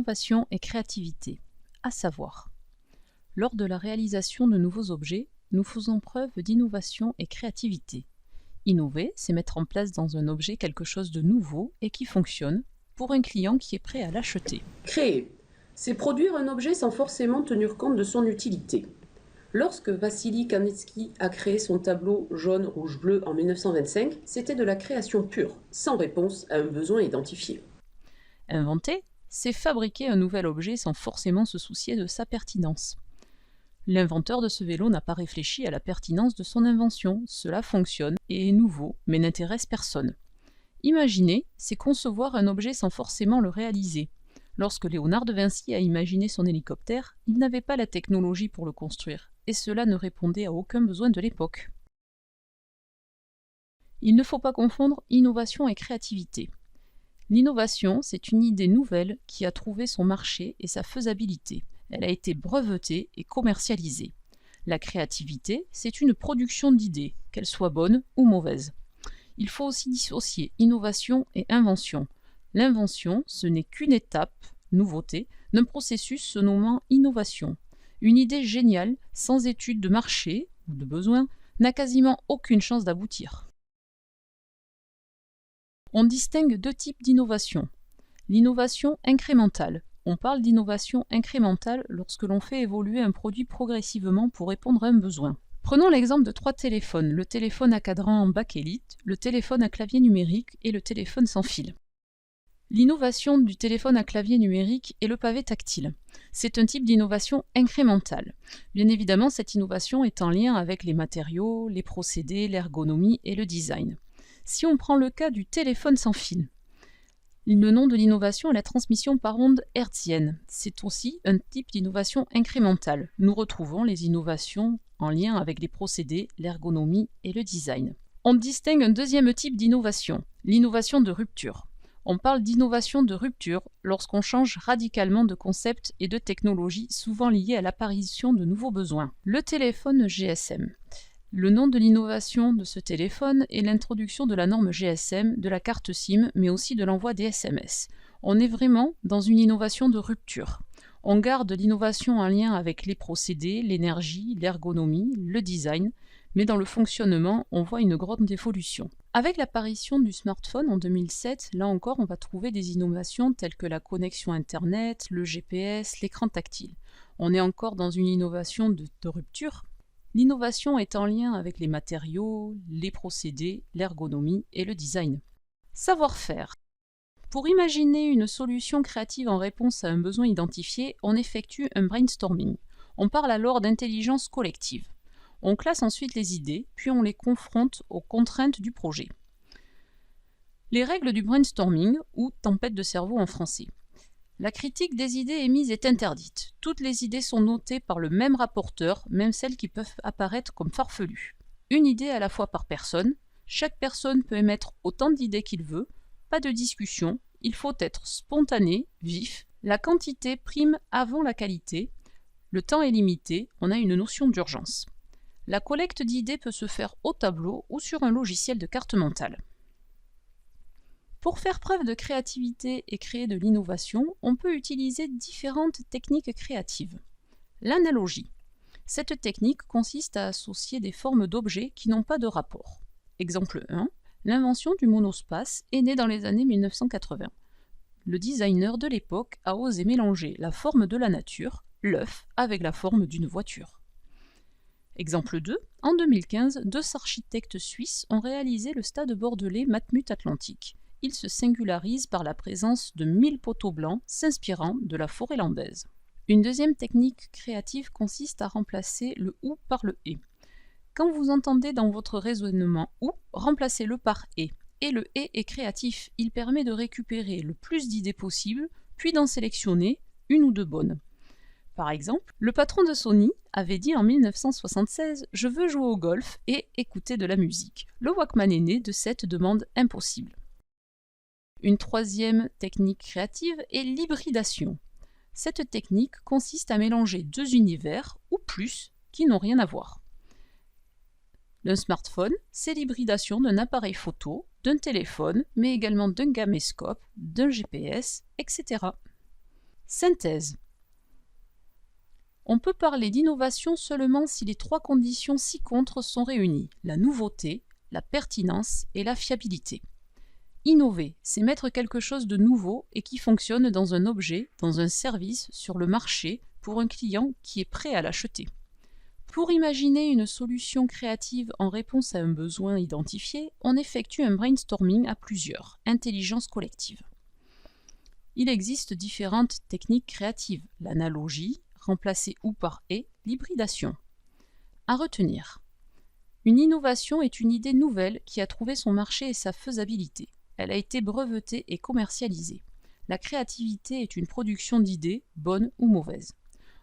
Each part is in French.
Innovation et créativité, à savoir, lors de la réalisation de nouveaux objets, nous faisons preuve d'innovation et créativité. Innover, c'est mettre en place dans un objet quelque chose de nouveau et qui fonctionne pour un client qui est prêt à l'acheter. Créer, c'est produire un objet sans forcément tenir compte de son utilité. Lorsque Vassili Kandinsky a créé son tableau jaune, rouge, bleu en 1925, c'était de la création pure, sans réponse à un besoin identifié. Inventer, c'est fabriquer un nouvel objet sans forcément se soucier de sa pertinence. L'inventeur de ce vélo n'a pas réfléchi à la pertinence de son invention, cela fonctionne et est nouveau, mais n'intéresse personne. Imaginer, c'est concevoir un objet sans forcément le réaliser. Lorsque Léonard de Vinci a imaginé son hélicoptère, il n'avait pas la technologie pour le construire, et cela ne répondait à aucun besoin de l'époque. Il ne faut pas confondre innovation et créativité. L'innovation, c'est une idée nouvelle qui a trouvé son marché et sa faisabilité. Elle a été brevetée et commercialisée. La créativité, c'est une production d'idées, qu'elles soient bonnes ou mauvaises. Il faut aussi dissocier innovation et invention. L'invention, ce n'est qu'une étape, nouveauté, d'un processus se nommant innovation. Une idée géniale, sans étude de marché ou de besoin, n'a quasiment aucune chance d'aboutir. On distingue deux types d'innovation. L'innovation incrémentale. On parle d'innovation incrémentale lorsque l'on fait évoluer un produit progressivement pour répondre à un besoin. Prenons l'exemple de 3 téléphones, le téléphone à cadran en bakélite, le téléphone à clavier numérique et le téléphone sans fil. L'innovation du téléphone à clavier numérique est le pavé tactile. C'est un type d'innovation incrémentale. Bien évidemment, cette innovation est en lien avec les matériaux, les procédés, l'ergonomie et le design. Si on prend le cas du téléphone sans fil, le nom de l'innovation est la transmission par onde hertzienne. C'est aussi un type d'innovation incrémentale. Nous retrouvons les innovations en lien avec les procédés, l'ergonomie et le design. On distingue un deuxième type d'innovation, l'innovation de rupture. On parle d'innovation de rupture lorsqu'on change radicalement de concept et de technologie, souvent liées à l'apparition de nouveaux besoins. Le téléphone GSM. Le nom de l'innovation de ce téléphone est l'introduction de la norme GSM, de la carte SIM, mais aussi de l'envoi des SMS. On est vraiment dans une innovation de rupture. On garde l'innovation en lien avec les procédés, l'énergie, l'ergonomie, le design, mais dans le fonctionnement, on voit une grande évolution. Avec l'apparition du smartphone en 2007, là encore, on va trouver des innovations telles que la connexion Internet, le GPS, l'écran tactile. On est encore dans une innovation de rupture. L'innovation est en lien avec les matériaux, les procédés, l'ergonomie et le design. Savoir-faire. Pour imaginer une solution créative en réponse à un besoin identifié, on effectue un brainstorming. On parle alors d'intelligence collective. On classe ensuite les idées, puis on les confronte aux contraintes du projet. Les règles du brainstorming, ou tempête de cerveau en français. La critique des idées émises est interdite. Toutes les idées sont notées par le même rapporteur, même celles qui peuvent apparaître comme farfelues. Une idée à la fois par personne. Chaque personne peut émettre autant d'idées qu'il veut. Pas de discussion. Il faut être spontané, vif. La quantité prime avant la qualité. Le temps est limité. On a une notion d'urgence. La collecte d'idées peut se faire au tableau ou sur un logiciel de carte mentale. Pour faire preuve de créativité et créer de l'innovation, on peut utiliser différentes techniques créatives. L'analogie. Cette technique consiste à associer des formes d'objets qui n'ont pas de rapport. Exemple 1. L'invention du monospace est née dans les années 1980. Le designer de l'époque a osé mélanger la forme de la nature, l'œuf, avec la forme d'une voiture. Exemple 2. En 2015, 2 architectes suisses ont réalisé le stade bordelais Matmut Atlantique. Il se singularise par la présence de 1000 poteaux blancs s'inspirant de la forêt landaise. Une deuxième technique créative consiste à remplacer le « ou » par le « et ». Quand vous entendez dans votre raisonnement « ou », remplacez-le par « et ». Et le « et » est créatif, il permet de récupérer le plus d'idées possible, puis d'en sélectionner une ou deux bonnes. Par exemple, le patron de Sony avait dit en 1976 « Je veux jouer au golf et écouter de la musique ». Le Walkman est né de cette demande impossible. Une troisième technique créative est l'hybridation. Cette technique consiste à mélanger 2 univers, ou plus, qui n'ont rien à voir. D'un smartphone, c'est l'hybridation d'un appareil photo, d'un téléphone, mais également d'un caméscope, d'un GPS, etc. Synthèse. On peut parler d'innovation seulement si les trois conditions ci-contre sont réunies, la nouveauté, la pertinence et la fiabilité. Innover, c'est mettre quelque chose de nouveau et qui fonctionne dans un objet, dans un service, sur le marché, pour un client qui est prêt à l'acheter. Pour imaginer une solution créative en réponse à un besoin identifié, on effectue un brainstorming à plusieurs, intelligence collective. Il existe différentes techniques créatives, l'analogie, remplacer ou par et, l'hybridation. À retenir. Une innovation est une idée nouvelle qui a trouvé son marché et sa faisabilité. Elle a été brevetée et commercialisée. La créativité est une production d'idées, bonnes ou mauvaises.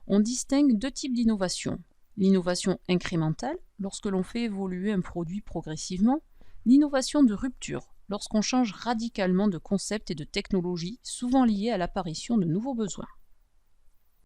On distingue deux types d'innovation. L'innovation incrémentale, lorsque l'on fait évoluer un produit progressivement. L'innovation de rupture, lorsqu'on change radicalement de concept et de technologie, souvent liée à l'apparition de nouveaux besoins.